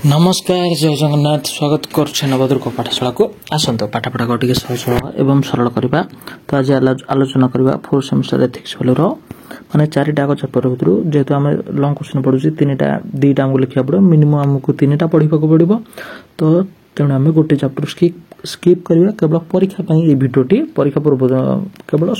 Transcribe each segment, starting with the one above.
नमस्कार जय जगन्नाथ स्वागत कर नवदुर्ग पाठशाला को आसत पाठपढ़ा को टे सहज एवं सरल करवा। तो आज आलोचना करवा फोर्थ सेमिस्टर एथिक्स वैल्यूर माने चारिटा चैप्टर भर जेहेतु आम लंग क्वेश्चन पढ़ुचे तीनटा दुईटा आमको लिखा पड़ो मिनिमम आमको तीनटा पढ़ा पड़ो। तो तेणु आम गोटे चैप्टर स्किप करवा केवल परीक्षा भिडियोटी परीक्षा पूर्व केवल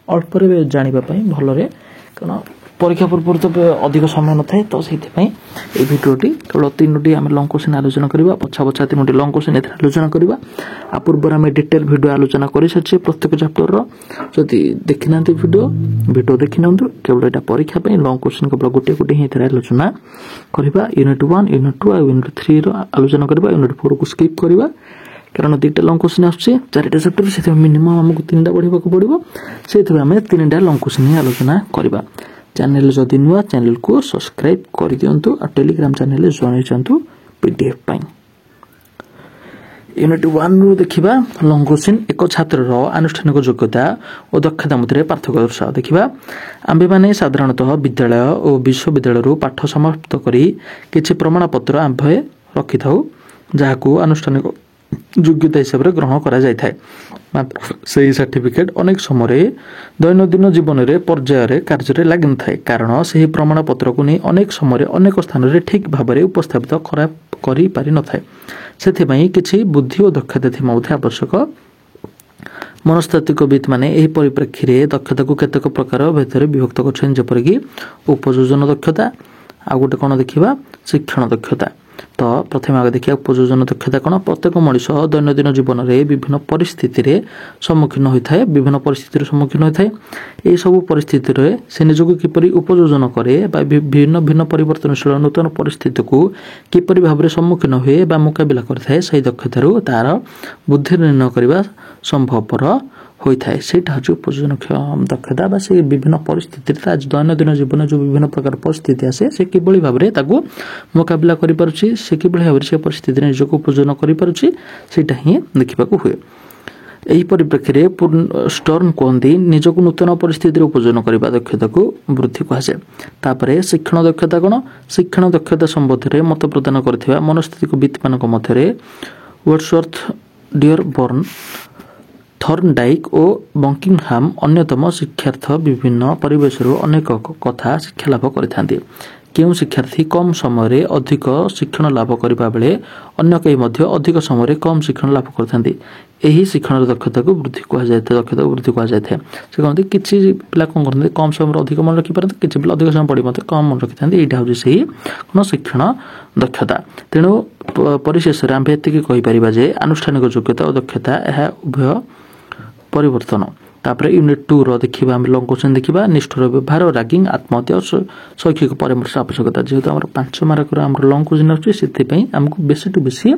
अल्प जानापी भलरे कारण परीक्षा पूर्व तो अधिक समय न थाए। तो से भिडियोटी केवल तीनोटी आम लंग क्वेश्चन आलोचना करवा पछा पछा तीनोटी लंग क्वेश्चन आलोचना करवा। आ पूर्व आम डिटेल भिडियो आलोचना कर सारी प्रत्येक चैप्टर जदि देखी ना भिडियो देखी ना केवल यहाँ परीक्षा लंग क्वेश्चन केवल गोटे गोटे ही आलोचना करवा। यूनिट 1 यूनिट 2 और यूनिट 3 आलोचना करवा। यूनिट 4 को स्किप करवा कारण दुईटा लंग क्वेश्चन आसुचे चारिटा चैप्टर से मिनिमम आमको तीनटा पढ़ा पड़ो से आम तीनटा लंग क्वेश्चन ही आलोचना करवा। चैनल जदि नुआ चैनल को सब्सक्राइब कर दिंतु और टेलीग्राम चैनल जॉइन होइचंतु पीडीएफ पाई। यूनिट 1 रु देखिबा लंग क्वेश्चन एक छात्रर आनुष्ठानिक योग्यता और दक्षता मध्य पार्थक्य दर्शाओ। देखिबा आम्भे माने साधारणतः विद्यालय और विश्वविद्यालय पाठ समाप्त करी किछि प्रमाण पत्र आम्भे रखि थाउ जाहाकू आनुष्ठानिक योग्यता हिसाब से ग्रहण करा जाय थाए। मात्र सही सर्टिफिकेट अनेक समय दैनंदिन जीवन में पर्यायर कार्य लगी न थाए कारण से प्रमाण पत्र को नहीं अनेक समय अनेक स्थान में ठीक भाव में उपस्थापित करि पारि न थाए। सेथिबाई किछि बुद्धि और दक्षता थिमा मध्य आवश्यक। मनस्तात्विकविद माने एही परिप्रेक्षी रे दक्षता को केतक प्रकार भेदरे विभक्त करछन जेपर कि उपयोजन दक्षता आ गोटे कोन देखिबा शिक्षण दक्षता। तो प्रथम आगे देखिए उपयोजन दक्षता कौन प्रत्येक मनीष दैनंदिन जीवन में विभिन्न परिस्थिति रे सम्मुखीन होता है विभिन्न परिस्थिति सम्मुखीन होता है। यही सब परिस्थिति रे से निजक किपरि उपयोजन करे भिन्न भिन्न परिवर्तनशील नूतन परिस्थिति को किपरि भाव में सम्मुखीन हुए मुकाबिला करथाए सही दक्षतारू तार बुद्धि निर्णय करने संभवपर होता है। सेटा हूँ उपयोजन दक्षता बा से विभिन्न परिस्थिति दैनंदिन जीवन जो विभिन्न प्रकार परिस्थिति आसे से किभली भाव में मुकाबिला कर से किभली भाव से परिस्थिति निजक उपयोजन कर ही देखा हुए। यही परिप्रेक्षी में स्टर्न कहते निजक नूतन परिस्थिति उपयोजन करने दक्षता को वृद्धि कहुए। शिक्षण दक्षता कौन शिक्षण दक्षता संबंध में मत प्रदान कर मनस्थितिविद मान मध्य वर्ड्सवर्थ डियरबर्न थर्नडाइक और बकिंगहाम अन्यतम शिक्षार्थ विभिन्न परिवेश अनेक कथा शिक्षा लाभ करते। केउ शिक्षार्थी कम समय अधिक शिक्षण लाभ करने बेले अन्य कई अधिक समय कम शिक्षण लाभ करते। यही शिक्षण दक्षता को वृद्धि दक्षता को वृद्धि कहुए। से कहते किसी पिला कौन करते कम समय अधिक मन रखिपारे किसी पिला अधिक समय पढ़ी कम मन रखि था। यहाँ हूँ से कौन शिक्षण दक्षता। तेणु परिशेष आम एति कहीपर जे आनुष्ठानिक योग्यता और दक्षता यह उभय परिवर्तन। तापर यूनिट 2 रो देखिबा हम लंग क्वेश्चन देखिबा निष्ठुर व्यवहार रैगिंग आत्महत्या और शैक्षिक परामर्श आवश्यकता। जेहेतु आम 5 मार्क लंग क्वेश्चन आछे से आमको बेसी टू बेसी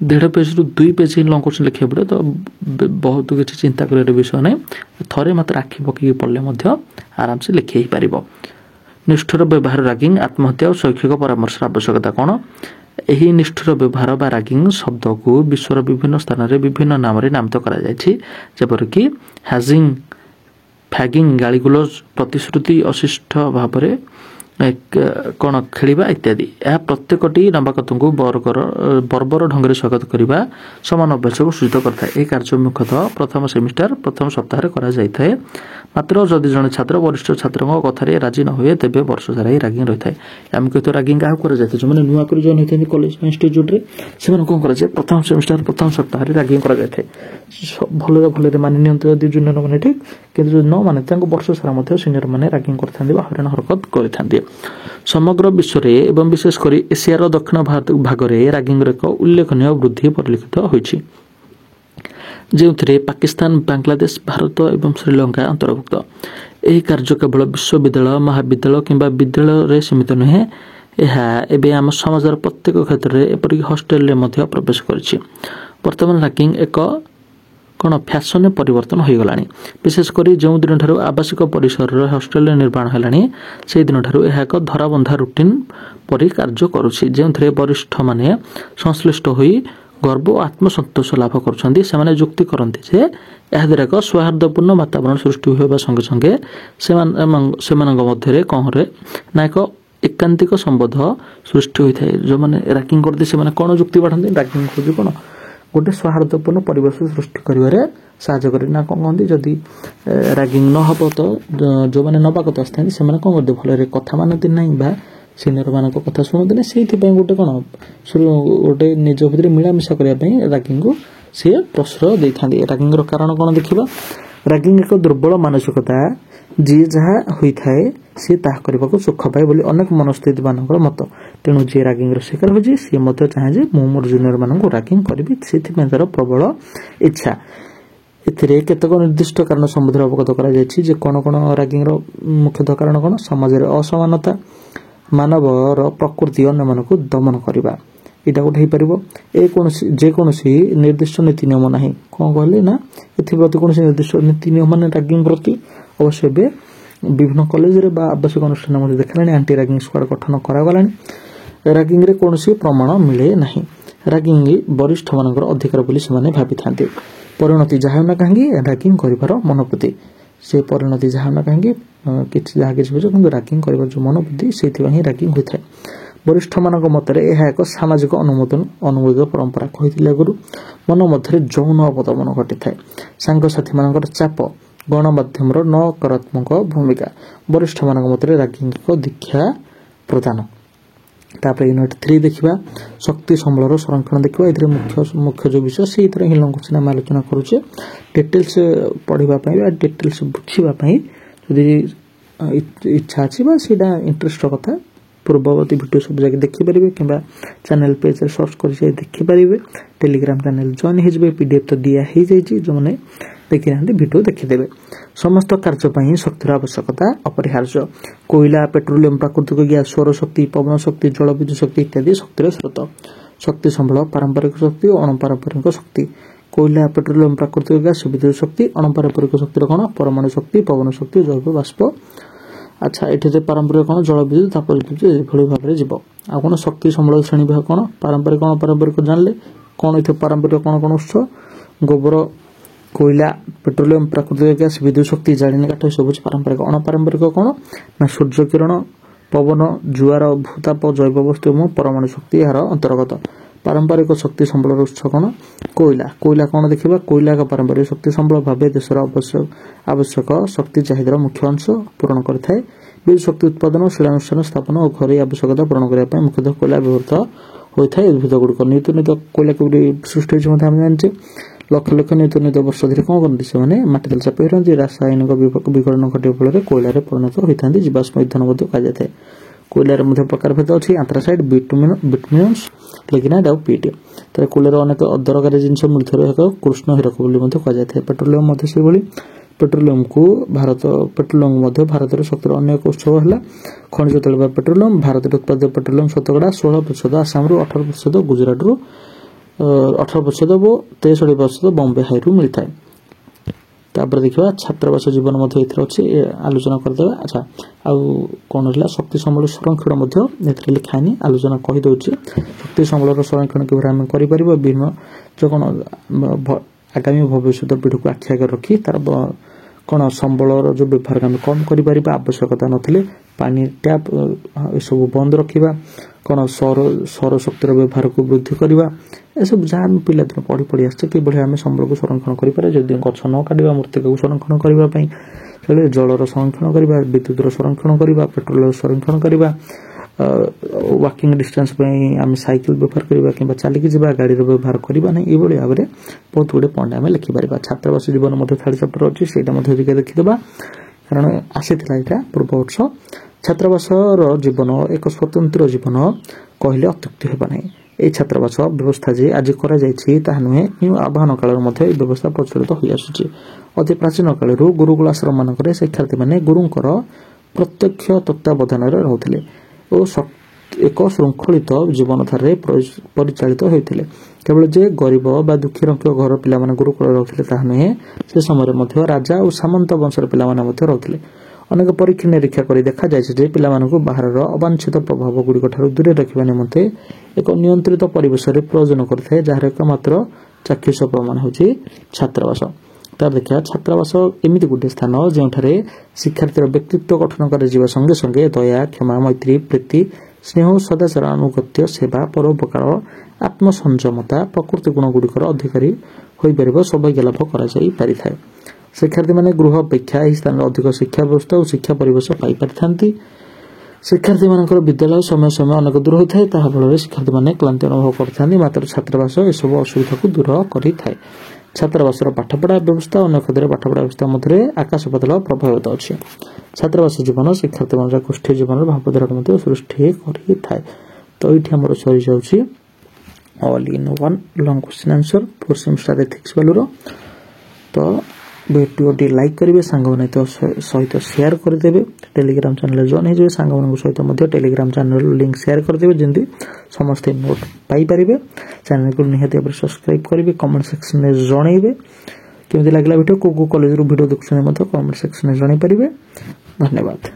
1.5 पेज रु 2 पेज लंग क्वेश्चन लिखा पड़े। तो बहुत किसी चिंता कर विषय नहीं थरे मात्र आखि पकई पड़े आराम से लिखे ही पारिबो। निष्ठुर व्यवहार रैगिंग आत्महत्या और शैक्षिक परामर्श आवश्यकता कौन यही निष्ठुर व्यवहार बा रैगिंग शब्द को विश्वर विभिन्न स्थान में विभिन्न नाम नामित कर कि हैजिंग फैगिंग गालीगुलज प्रतिश्रुति अशिष्ट भाव में कौन खेलिबा इत्यादि यह प्रत्येकटी नवागत को बर्बर ढंग से स्वागत करने समान अभ्यास को सूचित करता है। यह कार्य मुख्यतः प्रथम सेमिस्टर प्रथम सप्ताह करा जाए। मात्र जदि जड़े छात्र वरिष्ठ छात्रों कथार राजी न हुए तेज वर्ष सारा ही रैगिंग रही है। आम कह रैगिंग क्या कर जो मैंने नुआ कर जॉइन होते कॉलेज इंस्टीट्यूट से कौन कर प्रथम सेमिस्टर प्रथम सप्ताह रैगिंग कर भले भले मानि नियंत्रण जूनियर मैंने ठीक किंतु न माने वर्ष सारा सीनियर मैंने रैगिंग करते हईराण हरकत करते। समग्र विश्व में एवं विशेषकर एशियार दक्षिण भाग में रैगिंग एक उल्लेखनीय वृद्धि परिलक्षित होती जो पाकिस्तान बांग्लादेश भारत और श्रीलंका अंतर्भुक्त। यह कार्य केवल विश्वविद्यालय महाविद्यालय किंबा विद्यालय सीमित नुहे यह आम समाजर प्रत्येक क्षेत्र में एपरिक हॉस्टेल में प्रवेश कर वर्तमान रैगिंग एक कौन फैशन परिवर्तन हो गलानी। विशेषकर जो दिन ठार आवासिक परिसर हॉस्टेल निर्माण है से दिन ठार यह एक धराबंधा रुटीन परि कार्य करुछि जो वरिष्ठ माने संश्लिष्ट होई गर्व और आत्मसंतोष लाभ कर जुक्ति करते जे यह द्वारा एक सौहार्दपूर्ण वातावरण सृष्टि होगा संगे संगे से कौन ना एक एकांतिक संबंध सृष्टि होता है। जो मैंने रैगिंग करते से कौन जुक्ति बाढ़ती रैगिंग खोज कौन गोटे सौहार्दपूर्ण परिवेश सृष्टि कर साहय करे ना कौन कहते जदि रैगिंग न हम तो जो मैंने नवा कथा आसता से कौन करते भल कथा मानती ना बा सिनियर मान कथा शुणुते ना से गोटे कौन गोटे निज भितर मिलामिशा करने रैगिंग को सी प्रश्रय दे था। रैगिंग कारण कौन देखा रैगिंग एक दुर्बल मानसिकता जी जहाँ होता है सी ताहा करने को सुख पाए बोली अनेक मनस्थिति मान मत तेणु जी रैगिंग शिकार हो सी चाहे मु मोर जूनियर मान रैगिंग करी से तार प्रबल इच्छा एथिरे केतक निर्दिष्ट कारण संबंध अवगत कर कौन कौन रैगिंग मुख्यतः कारण कौन समाज असमानता मानवर प्रकृति अन्य मानक दमन करवा यहाँ गोटे हो जेकोसी निर्दिष्ट नीति नियम ना कौन कहले ना एप्रति कौन निर्दिष्ट नीति नियम मान रैगिंग प्रति अवश्य विभिन्न कॉलेज रे आवश्यक अनुष्ठान देखा एंटी रैगिंग स्क्वाड गठन करागला। रैगिंग रे कौन प्रमाण मिले ना रैगिंग वरिष्ठ मान अधिकार बोली से भावी था परिणति जहाँ ना कहीं रैगिंग कर मनोवृत्ति से परिणति जहाँ ना कहीं किसी रैगिंग कर जो मनोवृत्ति से रैगिंग होता है। वरिष्ठ मान मतरे यह एक सामाजिक अनुमोदित परंपरा कही आगुरी मन मध्य जौन अवदमन घटी था सांगसाथी मान चाप गणमाध्यम नकारात्मक भूमिका वरिष्ठ मान मतरे रैगिंग को दीक्षा प्रदान। तापर यूनिट 3 देखा शक्ति संबल संरक्षण देखा ये मुख्य मुख्य जो विषय से हिलंग आम आलोचना करुचे डिटेल्स पढ़ाई डिटेल्स बुझापी जदि इच्छा अच्छी इंटरेस्ट कथा पूर्ववर्ती वीडियो सब जगह देखिपारे कि चैनल पेज सर्च कर देखिपारे टेलीग्राम चैनल जॉइन हो पीडीएफ तो दिखाई जो मैंने देखी ना वीडियो देखीदे। समस्त कार्यपाई शक्तिर आवश्यकता अपरिहार्य कोयला पेट्रोलियम प्राकृतिक गैस सौर शक्ति पवन शक्ति जल विद्युत शक्ति इत्यादि शक्तिर स्रोत शक्ति संबल पारंपरिक शक्ति और अणपारंपरिक शक्ति कोयला पेट्रोलियम प्राकृतिक गैस विद्युत शक्ति अणपारंपरिक शक्ति कौन परमाणु शक्ति पवन शक्ति जैव बाष्प। अच्छा ये पारंपरिक कौन जल विद्युत ताप विद्युत ये भाव में जीव आ कौन शक्ति संबल श्रेणी विभाग कौन पारंपरिक अणपारंपरिक जानले कौन ये पारंपरिक कौन कौन उत्स गोबर कोयला पेट्रोलियम प्राकृतिक गैस विद्युत शक्ति जाड़े काठ सब पारंपरिक अणपारंपरिक कौन ना सूर्य किरण पवन जुआर भूताप जैव वस्तु और परमाणु शक्ति यार अंतर्गत। पारंपरिक शक्ति संबल उत्स कौन कोयला कोयला कौन देखा कोयला का पारंपरिक शक्ति संबल भाव देशर आवश्यक शक्ति चाहिदार मुख्य अंश पूरण करता है। विद्युत शक्ति उत्पादन शिलानुष्ठान स्थापन और घर आवश्यकता पूरण करने मुख्यतः कोयला व्यवहृत होता है। उद्भिद गुड़िक नित नित कोयला सृष्टि जाने लक्ष लक्ष नित नित वर्ष धीरे कौन करते से माटी तले चापी रही रासायनिक विकरण घटा फल कोयलार परिणत होता है जीवाश्म ईंधन कहुए। कोयलार प्रकार भेद अच्छी आंथ्रासाइड बिटुमिनस लिग्नाइट और पीट तो कोयलार अनेक अदरकारी जिन मिलता कृष्ण हीरक कहुए। पेट्रोलियम से पेट्रोलियम को भारत भारत शक्तिर अन्य एक उत्सव है खनिज तैल पेट्रोलियम भारत उत्पादित पेट्रोलियम शतकड़ा 16% आसाम 18% गुजरात 18% और 63% बॉम्बे हाई रु मिलता है। तापर देखा छात्रावास जीवन अच्छे आलोचना करदे। अच्छा आउ कौन रहा शक्ति संबल संरक्षण लिखानी आलोचना कहीदे शक्ति संबल संरक्षण कि आम कर जो कौन आगामी भविष्य पीढ़ी को आखि आगे रखी तार कौन संबल जो व्यवहार आम कम कर आवश्यकता नथिले पानी टैप सब बंद रखा कौन सौर शक्तिर व्यवहार को वृद्धि करवा यह सब जहाँ पिला दिन पढ़ी पढ़ी आसছে कि आम संबल को संरक्षण करें जदि गछ न काटा मृत्तिका को संरक्षण करने जलर संरक्षण करवा विद्युतर संरक्षण करवा पेट्रोल संरक्षण करवा वाकिंग डिस्टेंस आम साइकिल व्यवहार करवा कि चलिकी जा गाड़ी व्यवहार करवा ना ये भाव में बहुत गुड़े पॉइंट आम लिखिपर। छात्रावास जीवन थर्ड चैप्टर अच्छी से देखीदे कारण आसी यहाँ पूर्व वर्ष छात्रावास जीवन एक स्वतंत्र जीवन कहले अत्युक्ति होगा ना। ये छात्रावास व्यवस्था जे आज करा नुहे न्यू आह्वान काल व्यवस्था प्रचलित हो आसुची। अति प्राचीन काल गुरुकुल आश्रम मानक शिक्षार्थी मैंने गुरुंकर प्रत्यक्ष तत्वावधान रोते और एक श्रृंखलित जीवनधारा परिचालित होते केवल जे गरीब बा दुखी घर पिला गुरुकुल रोते नुहे से समय राजा और सामंत वंशर पिला रोते। अनेक परीक्षा निरीक्षा कर देखा जाए पिला बाहर अवांछित प्रभाव गुड़िक दूरे रखा निमंते एक नियंत्रित परिवेश प्रयोजन करता है जार एकमात्र चाक्षुष प्रमाण हूँ छात्रावास। तार देखा छात्रावास एमती गोटे स्थान जो शिक्षार्थी व्यक्तित्व गठन कर संगे संगे दया क्षमा मैत्री प्रीति स्नेह सदाचार अनुगत्य सेवा परोपकार आत्मसंयमता प्रकृति गुण गुड़िकर अधिकारी हो पार सौभाग्य लाभ कर शिक्षार्थी मैंने गृह अपेक्षा यह स्थान अधिक शिक्षा व्यवस्था और शिक्षा परिवेश पाई शिक्षार्थी मान विद्यालय समय समय अनेक दूर होता है फल शिक्षार्थी मैंने क्लांति अनुभव करते मात्र छात्रावास यह असुविधा को दूर कर छात्रावास पाठपढ़ा व्यवस्था अन्य क्षेत्र में पाठपढ़ा व्यवस्था मध्य आकाश पाताल प्रभावित अच्छे छात्रावास जीवन शिक्षार्थी मान गोष्ठी जीवन भावधारा सृष्टि कर तो ये आम सरी जाऊँगी all in one long question answer 4 semester ethics वालू तो वीडियोटी लाइक करेंगे सांग सहित शेयर करदे टेलीग्राम चैनल जॉइन हो सांग सहित टेलीग्राम चैनल लिंक शेयर करदे जमी समस्ते नोट पाइपर चैनल को निहाती भाव सब्सक्राइब करेंगे कमेंट सेक्शन में जनइबे केमती लगला वीडियो को कॉलेज वीडियो देखुं कमेंट सेक्शन में जनइपारे धन्यवाद।